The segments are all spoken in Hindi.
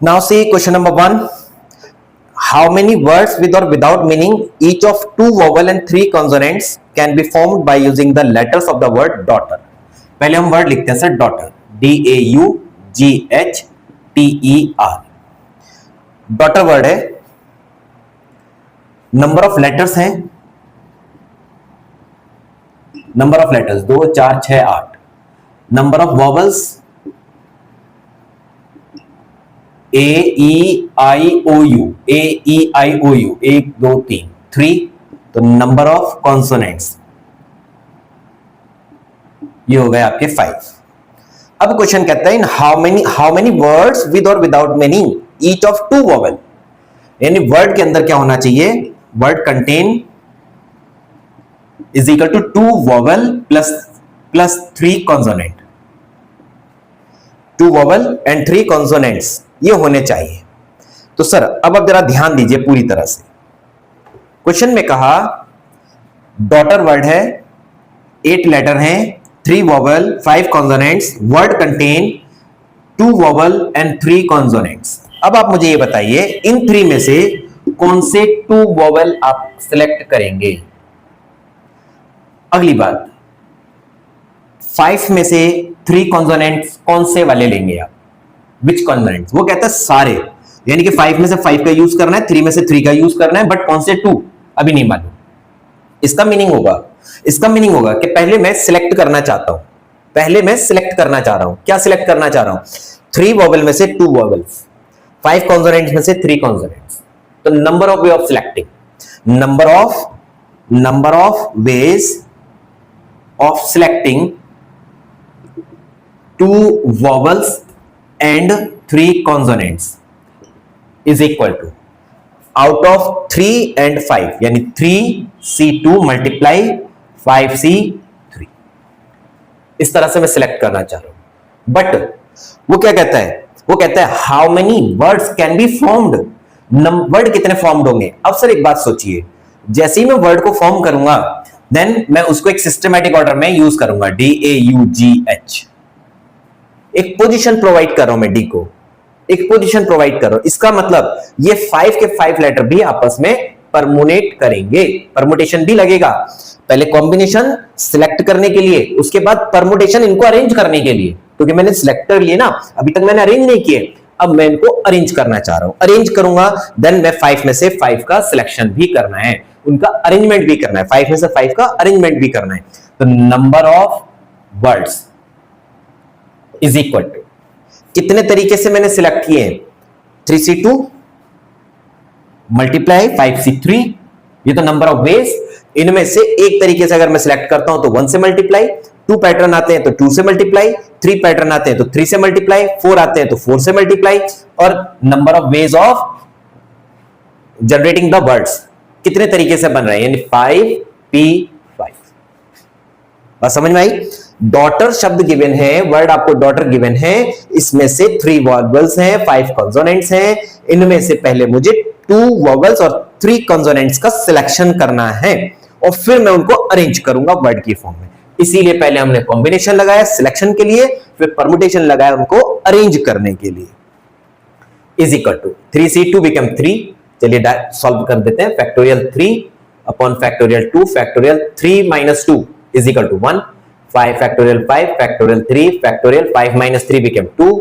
Now see question number 1. How many words with or without meaning, each of 2 vowel and 3 consonants, can be formed by using the letters of the word daughter? पहले हम वर्ड लिखते हैं sir daughter, DAUGHTER. Daughter word है, नंबर ऑफ लेटर्स हैं, number of letters 2 4 6 8. Number of vowels AEIOU 1 2 3. तो नंबर ऑफ कॉन्सोनेंट्स ये हो गए आपके 5. अब क्वेश्चन कहता है हाउ मेनी वर्ड्स विद और without meaning each of 2 vowel, यानी वर्ड के अंदर क्या होना चाहिए, word contain is equal to 2 vowel plus 3 consonant, 2 vowel and 3 consonants ये होने चाहिए. तो सर अब आप जरा ध्यान दीजिए पूरी तरह से. क्वेश्चन में कहा डॉटर वर्ड है, 8 लेटर हैं, 3 vowel 5 consonants, word contain 2 vowel and 3 consonants. अब आप मुझे ये बताइए इन 3 में से कौन से 2 वॉवल आप सिलेक्ट करेंगे. अगली बात, 5 में से 3 कॉन्सोनेंट्स कौन से वाले लेंगे आप, विच कॉन्सोनेंट्स. वो कहता है सारे, यानी कि 5 में से 5 का यूज करना है, 3 में से 3 का यूज करना है, बट कौन से 2 अभी नहीं मालूम. इसका मीनिंग होगा कि पहले मैं सिलेक्ट करना चाहता हूं, क्या सिलेक्ट करना चाह रहा हूं, 3 वॉवल में से 2 वॉवल्स, 5 कॉन्सोनेंट्स में से 3 कॉन्सोनेंट्स. तो number of way of selecting, number of ways of selecting 2 vowels and 3 consonants is equal to out of 3 and 5, यानी 3C2 multiply 5C3. इस तरह से मैं सिलेक्ट करना चाह रहा हूं. बट वो क्या कहता है, वो कहता है how many words can be formed, word कितने फॉर्म्ड होंगे. अब सर एक बात सोचिए, जैसे ही मैं वर्ड को फॉर्म करूंगा देन मैं उसको एक सिस्टमैटिक ऑर्डर में यूज करूंगा, DAUGH. एक पोजीशन प्रोवाइड कर रहा हूं मैं, डी को एक पोजीशन प्रोवाइड कर रहा हूं. इसका मतलब ये 5 के 5 लेटर भी आपस में परमुनेट करेंगे, परमुटेशन भी लगेगा. पहले कॉम्बिनेशन सिलेक्ट करने के लिए, उसके बाद परमुटेशन इनको अरेंज करने के लिए, क्योंकि मैंने सिलेक्ट कर लिए ना, अभी तक मैंने अरेंज नहीं किए, अब मैं इनको अरेंज करना चाह रहा हूं. अरेंज करूंगा देन मैं 5 में से 5 का सिलेक्शन भी करना है, उनका अरेंजमेंट भी करना है, 5 में से 5 का अरेंजमेंट भी करना है. तो number of words is equal to, कितने तरीके से मैंने सिलेक्ट किए हैं, 3C2 मल्टीप्लाई 5C3. ये तो नंबर ऑफ वेज. इनमें से एक तरीके से अगर मैं सिलेक्ट करता हूं तो 1 से मल्टीप्लाई, 2 पैटर्न आते हैं तो 2 से मल्टीप्लाई, 3 पैटर्न आते हैं तो 3 से मल्टीप्लाई, 4 आते हैं तो 4 से मल्टीप्लाई. और number of ways of generating the words कितने तरीके से बन रहे हैं, यानी 5P5. बात समझ में आई. डॉटर शब्द गिवन है, वर्ड आपको डॉटर गिवन है, इसमें से 3 वॉवल्स हैं, 5 कॉन्सोनेंट्स हैं. इनमें से पहले मुझे 2 वॉवल्स और 3 कॉन्सोनेंट्स का सिलेक्शन करना है और फिर मैं उनको अरेंज करूंगा वर्ड की फॉर्म में. इसीलिए पहले हमने कॉम्बिनेशन लगाया सिलेक्शन के लिए, फिर परमुटेशन लगाया उनको अरेंज करने के लिए. Is equal to 3C2 become 3. चलिए सॉल्व कर देते हैं. Factorial 3 upon factorial 2 factorial 3 minus 2 is equal to 1. 5 factorial 5 factorial 3 factorial 5 minus 3 became 2.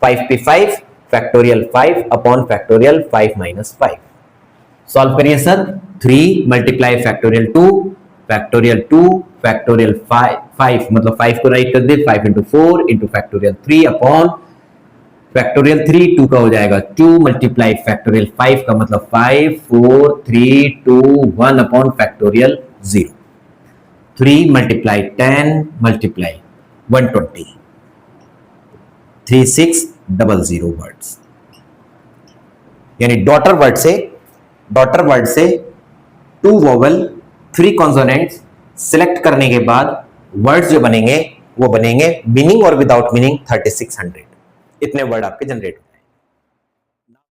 5P5 factorial 5 upon factorial 5 minus 5. Solve करिए sir. 3 multiply factorial 2 factorial 2 factorial 5 मतलब 5 को राइट कर दे, 5 into 4 into factorial 3 upon factorial 3. 2 का हो जाएगा 2 multiply factorial 5 का मतलब 5 4 3 2 1 upon factorial 0. 3 multiply 10 multiply 120 3600 words. यानी डॉटर वर्ड से 2 वॉवल 3 कॉन्सोनेंट्स सिलेक्ट करने के बाद वर्ड्स जो बनेंगे वो बनेंगे मीनिंग और विदाउट मीनिंग 3600. इतने वर्ड आपके जनरेट